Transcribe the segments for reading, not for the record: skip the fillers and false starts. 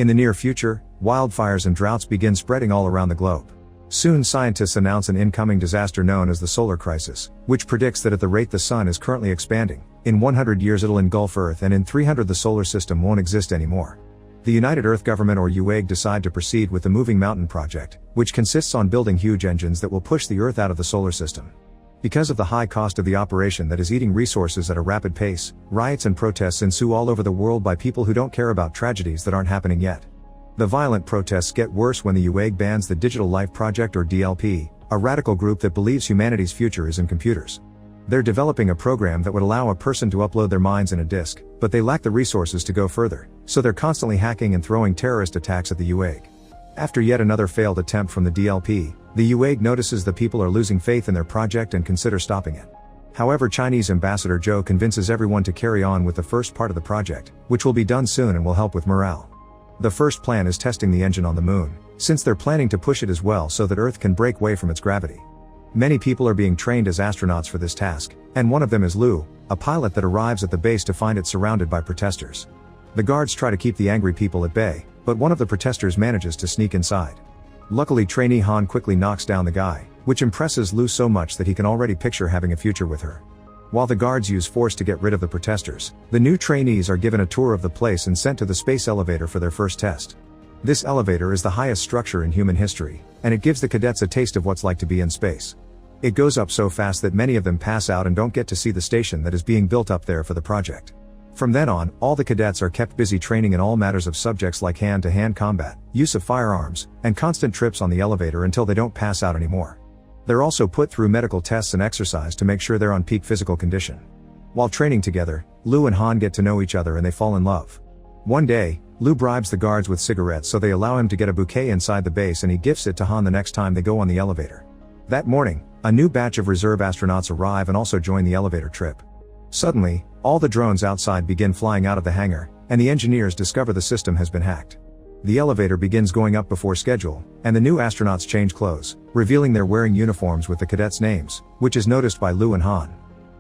In the near future, wildfires and droughts begin spreading all around the globe. Soon scientists announce an incoming disaster known as the solar crisis, which predicts that at the rate the sun is currently expanding, in 100 years it'll engulf Earth, and in 300 the solar system won't exist anymore. The United Earth Government or UAG decide to proceed with the Moving Mountain project, which consists on building huge engines that will push the Earth out of the solar system. Because of the high cost of the operation that is eating resources at a rapid pace, riots and protests ensue all over the world by people who don't care about tragedies that aren't happening yet. The violent protests get worse when the UAG bans the Digital Life Project or DLP, a radical group that believes humanity's future is in computers. They're developing a program that would allow a person to upload their minds in a disk, but they lack the resources to go further, so they're constantly hacking and throwing terrorist attacks at the UAG. After yet another failed attempt from the DLP, the UAG notices the people are losing faith in their project and consider stopping it. However, Chinese Ambassador Zhou convinces everyone to carry on with the first part of the project, which will be done soon and will help with morale. The first plan is testing the engine on the moon, since they're planning to push it as well so that Earth can break away from its gravity. Many people are being trained as astronauts for this task, and one of them is Lu, a pilot that arrives at the base to find it surrounded by protesters. The guards try to keep the angry people at bay, but one of the protesters manages to sneak inside. Luckily, trainee Han quickly knocks down the guy, which impresses Lu so much that he can already picture having a future with her. While the guards use force to get rid of the protesters, the new trainees are given a tour of the place and sent to the space elevator for their first test. This elevator is the highest structure in human history, and it gives the cadets a taste of what's like to be in space. It goes up so fast that many of them pass out and don't get to see the station that is being built up there for the project. From then on, all the cadets are kept busy training in all matters of subjects like hand-to-hand combat, use of firearms, and constant trips on the elevator until they don't pass out anymore. They're also put through medical tests and exercise to make sure they're on peak physical condition. While training together, Lu and Han get to know each other and they fall in love. One day, Lu bribes the guards with cigarettes so they allow him to get a bouquet inside the base, and he gifts it to Han the next time they go on the elevator. That morning, a new batch of reserve astronauts arrive and also join the elevator trip. Suddenly, all the drones outside begin flying out of the hangar, and the engineers discover the system has been hacked. The elevator begins going up before schedule, and the new astronauts change clothes, revealing they're wearing uniforms with the cadets' names, which is noticed by Lu and Han.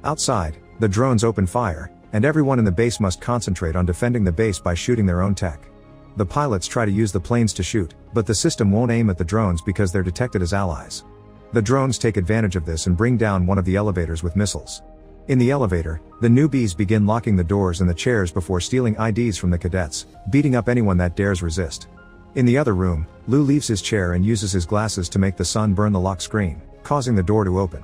Outside, the drones open fire, and everyone in the base must concentrate on defending the base by shooting their own tech. The pilots try to use the planes to shoot, but the system won't aim at the drones because they're detected as allies. The drones take advantage of this and bring down one of the elevators with missiles. In the elevator, the newbies begin locking the doors and the chairs before stealing IDs from the cadets, beating up anyone that dares resist. In the other room, Lu leaves his chair and uses his glasses to make the sun burn the lock screen, causing the door to open.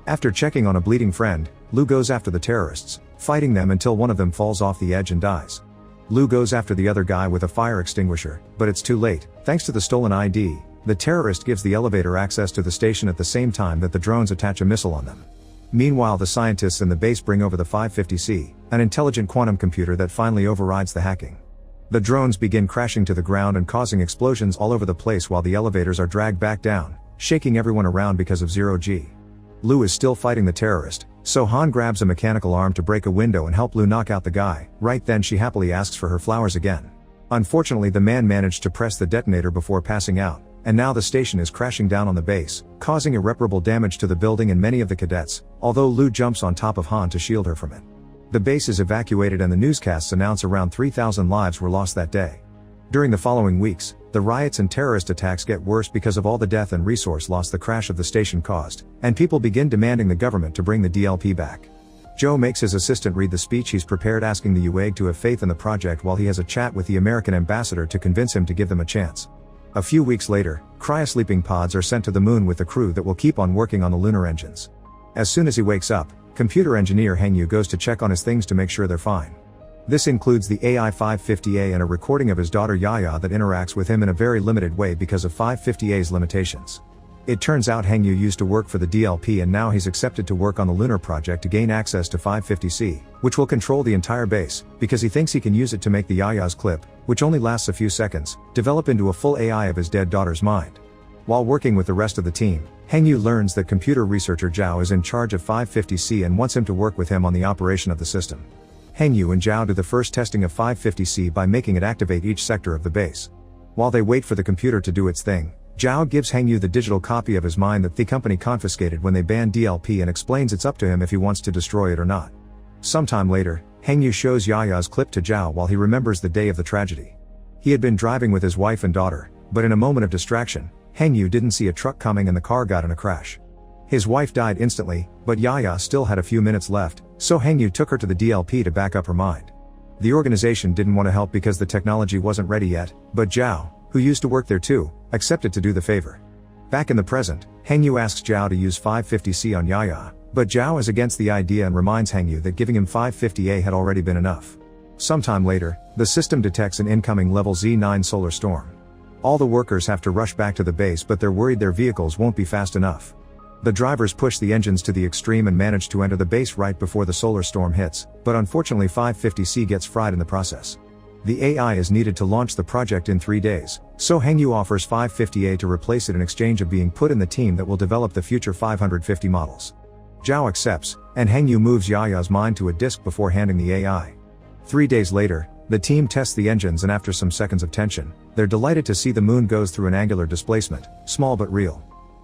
After checking on a bleeding friend, Lu goes after the terrorists, fighting them until one of them falls off the edge and dies. Lu goes after the other guy with a fire extinguisher, but it's too late. Thanks to the stolen ID, the terrorist gives the elevator access to the station at the same time that the drones attach a missile on them. Meanwhile, the scientists in the base bring over the 550C, an intelligent quantum computer that finally overrides the hacking. The drones begin crashing to the ground and causing explosions all over the place while the elevators are dragged back down, shaking everyone around because of zero-G. Lu is still fighting the terrorist, so Han grabs a mechanical arm to break a window and help Lu knock out the guy. Right then she happily asks for her flowers again. Unfortunately, the man managed to press the detonator before passing out, and now the station is crashing down on the base, causing irreparable damage to the building and many of the cadets, although Lu jumps on top of Han to shield her from it. The base is evacuated and the newscasts announce around 3,000 lives were lost that day. During the following weeks, the riots and terrorist attacks get worse because of all the death and resource loss the crash of the station caused, and people begin demanding the government to bring the DLP back. Joe makes his assistant read the speech he's prepared, asking the UAG to have faith in the project while he has a chat with the American ambassador to convince him to give them a chance. A few weeks later, cryosleeping pods are sent to the moon with the crew that will keep on working on the lunar engines. As soon as he wakes up, computer engineer Hengyu goes to check on his things to make sure they're fine. This includes the AI-550A and a recording of his daughter Yaya that interacts with him in a very limited way because of 550A's limitations. It turns out Hengyu used to work for the DLP and now he's accepted to work on the lunar project to gain access to 550C, which will control the entire base, because he thinks he can use it to make the Yaya's clip, which only lasts a few seconds, develop into a full AI of his dead daughter's mind. While working with the rest of the team, Hengyu learns that computer researcher Zhao is in charge of 550C and wants him to work with him on the operation of the system. Hengyu and Zhao do the first testing of 550C by making it activate each sector of the base. While they wait for the computer to do its thing, Zhao gives Hengyu the digital copy of his mind that the company confiscated when they banned DLP and explains it's up to him if he wants to destroy it or not. Sometime later, Hengyu shows Yaya's clip to Zhao while he remembers the day of the tragedy. He had been driving with his wife and daughter, but in a moment of distraction, Hengyu didn't see a truck coming and the car got in a crash. His wife died instantly, but Yaya still had a few minutes left, so Hengyu took her to the DLP to back up her mind. The organization didn't want to help because the technology wasn't ready yet, but Zhao, who used to work there too, accepted to do the favor. Back in the present, Hengyu asks Zhao to use 550C on Yaya, but Zhao is against the idea and reminds Hengyu that giving him 550A had already been enough. Sometime later, the system detects an incoming level Z9 solar storm. All the workers have to rush back to the base, but they're worried their vehicles won't be fast enough. The drivers push the engines to the extreme and manage to enter the base right before the solar storm hits, but unfortunately 550C gets fried in the process. The AI is needed to launch the project in 3 days, so Hengyu offers 550A to replace it in exchange of being put in the team that will develop the future 550 models. Zhao accepts, and Hengyu moves Yaya's mind to a disk before handing the AI. 3 days later, the team tests the engines and after some seconds of tension, they're delighted to see the moon goes through an angular displacement, small but real.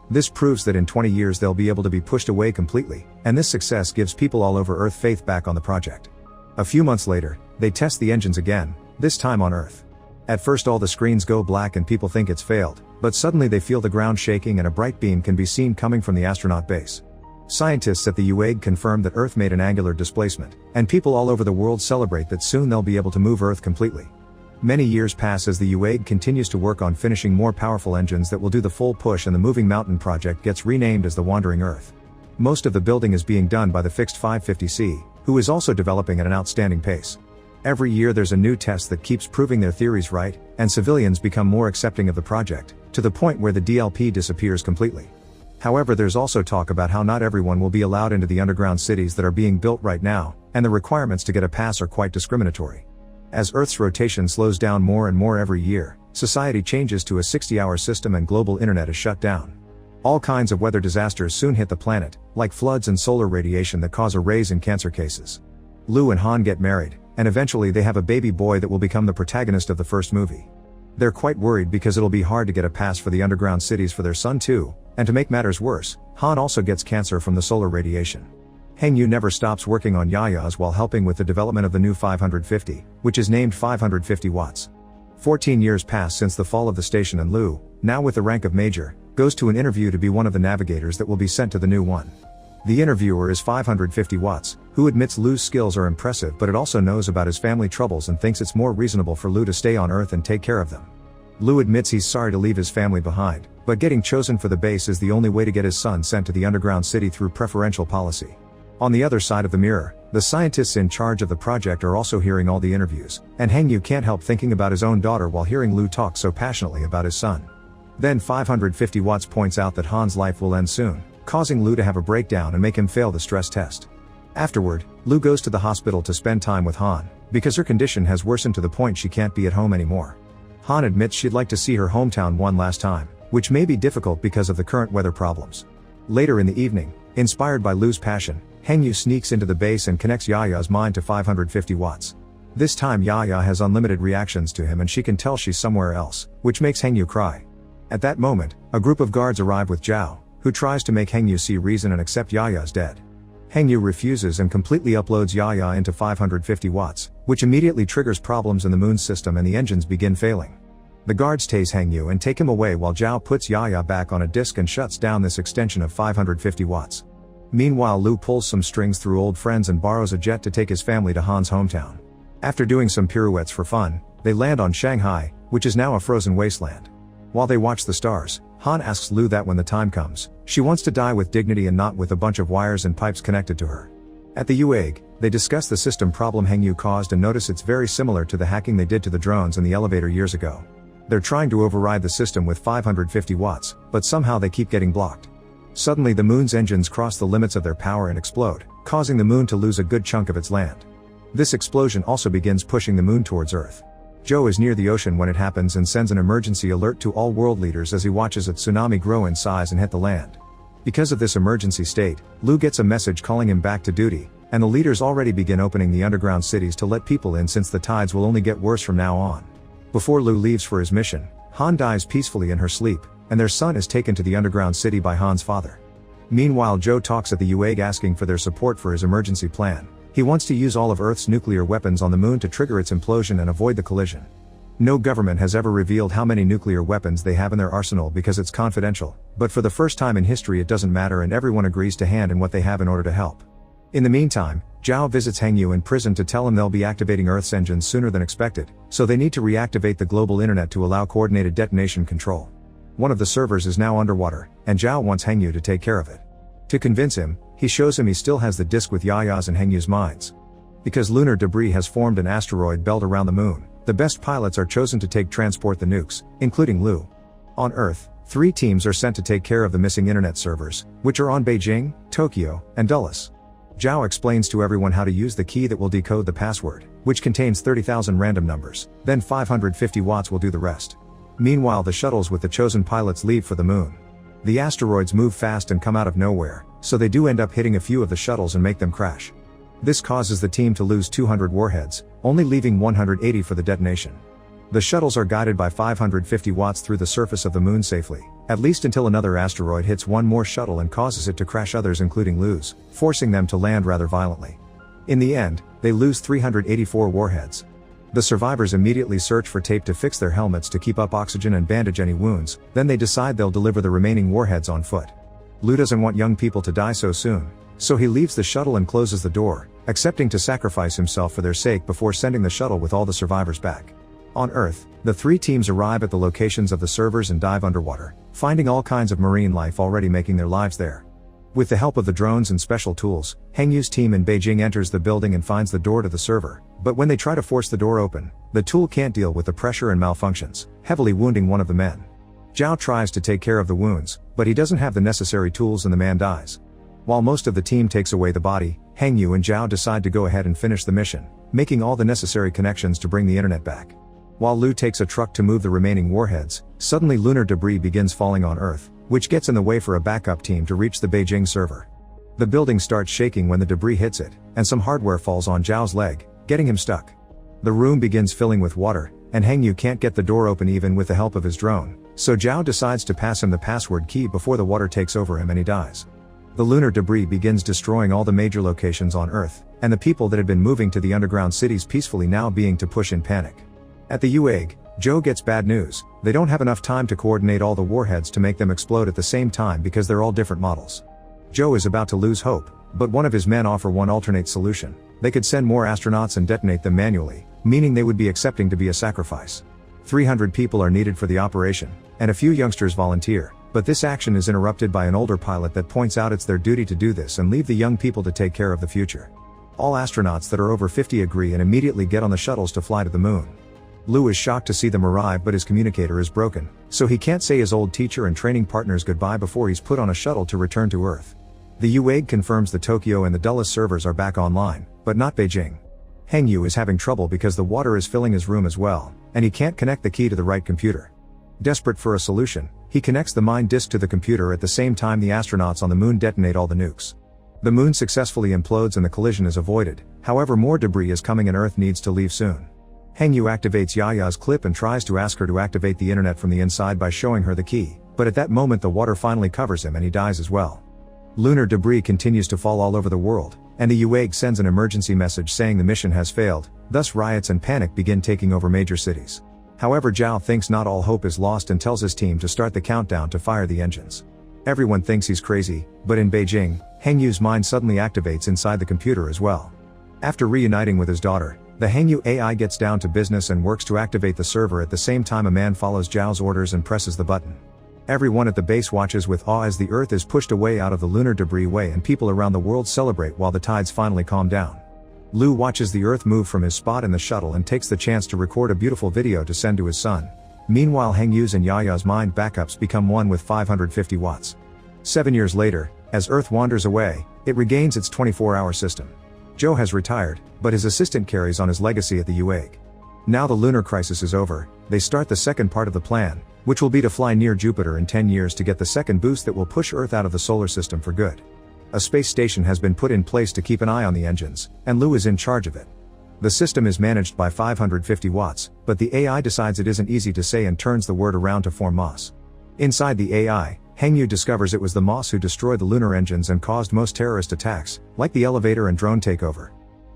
This proves that in 20 years they'll be able to be pushed away completely, and this success gives people all over Earth faith back on the project. A few months later, they test the engines again, this time on Earth. At first all the screens go black and people think it's failed, but suddenly they feel the ground shaking and a bright beam can be seen coming from the astronaut base. Scientists at the UAG confirm that Earth made an angular displacement, and people all over the world celebrate that soon they'll be able to move Earth completely. Many years pass as the UAG continues to work on finishing more powerful engines that will do the full push, and the Moving Mountain project gets renamed as the Wandering Earth. Most of the building is being done by the fixed 550C, who is also developing at an outstanding pace. Every year there's a new test that keeps proving their theories right, and civilians become more accepting of the project, to the point where the DLP disappears completely. However, there's also talk about how not everyone will be allowed into the underground cities that are being built right now, and the requirements to get a pass are quite discriminatory. As Earth's rotation slows down more and more every year, society changes to a 60-hour system and global internet is shut down. All kinds of weather disasters soon hit the planet, like floods and solar radiation that cause a rise in cancer cases. Lu and Han get married, and eventually they have a baby boy that will become the protagonist of the first movie. They're quite worried because it'll be hard to get a pass for the underground cities for their son too, and to make matters worse, Han also gets cancer from the solar radiation. Hengyu never stops working on Yaya's while helping with the development of the new 550, which is named 550 watts. 14 years pass since the fall of the station, and Lu, now with the rank of major, goes to an interview to be one of the navigators that will be sent to the new one. The interviewer is 550 watts, who admits Lu's skills are impressive, but it also knows about his family troubles and thinks it's more reasonable for Lu to stay on Earth and take care of them. Lu admits he's sorry to leave his family behind, but getting chosen for the base is the only way to get his son sent to the underground city through preferential policy. On the other side of the mirror, the scientists in charge of the project are also hearing all the interviews, and Hengyu can't help thinking about his own daughter while hearing Lu talk so passionately about his son. Then 550 watts points out that Han's life will end soon, causing Lu to have a breakdown and make him fail the stress test. Afterward, Lu goes to the hospital to spend time with Han, because her condition has worsened to the point she can't be at home anymore. Han admits she'd like to see her hometown one last time, which may be difficult because of the current weather problems. Later in the evening, inspired by Lu's passion, Hengyu sneaks into the base and connects Yaya's mind to 550 watts. This time Yaya has unlimited reactions to him and she can tell she's somewhere else, which makes Hengyu cry. At that moment, a group of guards arrive with Zhao, who tries to make Hengyu see reason and accept Yaya's dead. Hengyu refuses and completely uploads Yaya into 550 watts, which immediately triggers problems in the moon's system and the engines begin failing. The guards tase Hengyu and take him away while Zhao puts Yaya back on a disc and shuts down this extension of 550 watts. Meanwhile, Lu pulls some strings through old friends and borrows a jet to take his family to Han's hometown. After doing some pirouettes for fun, they land on Shanghai, which is now a frozen wasteland. While they watch the stars, Han asks Lu that when the time comes, she wants to die with dignity and not with a bunch of wires and pipes connected to her. At the UAG, they discuss the system problem Hengyu caused and notice it's very similar to the hacking they did to the drones in the elevator years ago. They're trying to override the system with 550 watts, but somehow they keep getting blocked. Suddenly the moon's engines cross the limits of their power and explode, causing the moon to lose a good chunk of its land. This explosion also begins pushing the moon towards Earth. Joe is near the ocean when it happens and sends an emergency alert to all world leaders as he watches a tsunami grow in size and hit the land. Because of this emergency state, Lu gets a message calling him back to duty, and the leaders already begin opening the underground cities to let people in since the tides will only get worse from now on. Before Lu leaves for his mission, Han dies peacefully in her sleep, and their son is taken to the underground city by Han's father. Meanwhile, Joe talks at the UAG asking for their support for his emergency plan. He wants to use all of Earth's nuclear weapons on the moon to trigger its implosion and avoid the collision. No government has ever revealed how many nuclear weapons they have in their arsenal because it's confidential, but for the first time in history it doesn't matter and everyone agrees to hand in what they have in order to help. In the meantime, Zhao visits Heng Yu in prison to tell him they'll be activating Earth's engines sooner than expected, so they need to reactivate the global internet to allow coordinated detonation control. One of the servers is now underwater, and Zhao wants Heng Yu to take care of it. To convince him, he shows him he still has the disk with Yaya's and Heng Yu's minds. Because lunar debris has formed an asteroid belt around the moon, the best pilots are chosen to transport the nukes, including Lu. On Earth, 3 teams are sent to take care of the missing internet servers, which are on Beijing, Tokyo, and Dulles. Zhao explains to everyone how to use the key that will decode the password, which contains 30,000 random numbers, then 550 watts will do the rest. Meanwhile, the shuttles with the chosen pilots leave for the moon. The asteroids move fast and come out of nowhere, so they do end up hitting a few of the shuttles and make them crash. This causes the team to lose 200 warheads, only leaving 180 for the detonation. The shuttles are guided by 550 watts through the surface of the moon safely, at least until another asteroid hits one more shuttle and causes it to crash others including Lu's, forcing them to land rather violently. In the end, they lose 384 warheads. The survivors immediately search for tape to fix their helmets to keep up oxygen and bandage any wounds, then they decide they'll deliver the remaining warheads on foot. Lu doesn't want young people to die so soon, so he leaves the shuttle and closes the door, accepting to sacrifice himself for their sake before sending the shuttle with all the survivors back. On Earth, the 3 teams arrive at the locations of the servers and dive underwater, finding all kinds of marine life already making their lives there. With the help of the drones and special tools, Heng Yu's team in Beijing enters the building and finds the door to the server, but when they try to force the door open, the tool can't deal with the pressure and malfunctions, heavily wounding one of the men. Zhao tries to take care of the wounds, but he doesn't have the necessary tools and the man dies. While most of the team takes away the body, Heng Yu and Zhao decide to go ahead and finish the mission, making all the necessary connections to bring the internet back. While Lu takes a truck to move the remaining warheads, suddenly lunar debris begins falling on Earth, which gets in the way for a backup team to reach the Beijing server. The building starts shaking when the debris hits it, and some hardware falls on Zhao's leg, getting him stuck. The room begins filling with water, and Heng Yu can't get the door open even with the help of his drone, so Zhao decides to pass him the password key before the water takes over him and he dies. The lunar debris begins destroying all the major locations on Earth, and the people that had been moving to the underground cities peacefully now being to push in panic. At the UAG, Zhou gets bad news. They don't have enough time to coordinate all the warheads to make them explode at the same time because they're all different models. Zhou is about to lose hope, but one of his men offer one alternate solution. They could send more astronauts and detonate them manually, meaning they would be accepting to be a sacrifice. 300 people are needed for the operation, and a few youngsters volunteer, but this action is interrupted by an older pilot that points out it's their duty to do this and leave the young people to take care of the future. All astronauts that are over 50 agree and immediately get on the shuttles to fly to the moon. Lu is shocked to see them arrive, but his communicator is broken, so he can't say his old teacher and training partners goodbye before he's put on a shuttle to return to Earth. The UAG confirms the Tokyo and the Dulles servers are back online, but not Beijing. Heng Yu is having trouble because the water is filling his room as well, and he can't connect the key to the right computer. Desperate for a solution, he connects the mind disk to the computer at the same time the astronauts on the moon detonate all the nukes. The moon successfully implodes and the collision is avoided, however more debris is coming and Earth needs to leave soon. Heng Yu activates Yaya's clip and tries to ask her to activate the internet from the inside by showing her the key, but at that moment the water finally covers him and he dies as well. Lunar debris continues to fall all over the world, and the UAG sends an emergency message saying the mission has failed, thus riots and panic begin taking over major cities. However, Zhao thinks not all hope is lost and tells his team to start the countdown to fire the engines. Everyone thinks he's crazy, but in Beijing, Heng Yu's mind suddenly activates inside the computer as well. After reuniting with his daughter, the Heng Yu AI gets down to business and works to activate the server. At the same time, a man follows Zhao's orders and presses the button. Everyone at the base watches with awe as the Earth is pushed away out of the lunar debris way and people around the world celebrate while the tides finally calm down. Lu watches the Earth move from his spot in the shuttle and takes the chance to record a beautiful video to send to his son. Meanwhile, Heng Yu's and Yaya's mind backups become one with 550 watts. 7 years later, as Earth wanders away, it regains its 24-hour system. Zhou has retired, but his assistant carries on his legacy at the UAG. Now the lunar crisis is over, they start the second part of the plan, which will be to fly near Jupiter in 10 years to get the second boost that will push Earth out of the solar system for good. A space station has been put in place to keep an eye on the engines, and Lu is in charge of it. The system is managed by 550 watts, but the AI decides it isn't easy to say and turns the word around to form Moss. Inside the AI, Heng Yu discovers it was the Moss who destroyed the lunar engines and caused most terrorist attacks, like the elevator and drone takeover.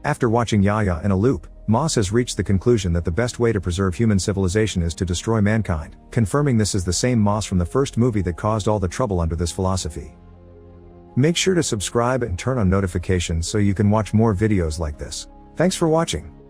After watching Yaya in a loop, Moss has reached the conclusion that the best way to preserve human civilization is to destroy mankind, confirming this is the same Moss from the first movie that caused all the trouble under this philosophy. Make sure to subscribe and turn on notifications so you can watch more videos like this. Thanks for watching.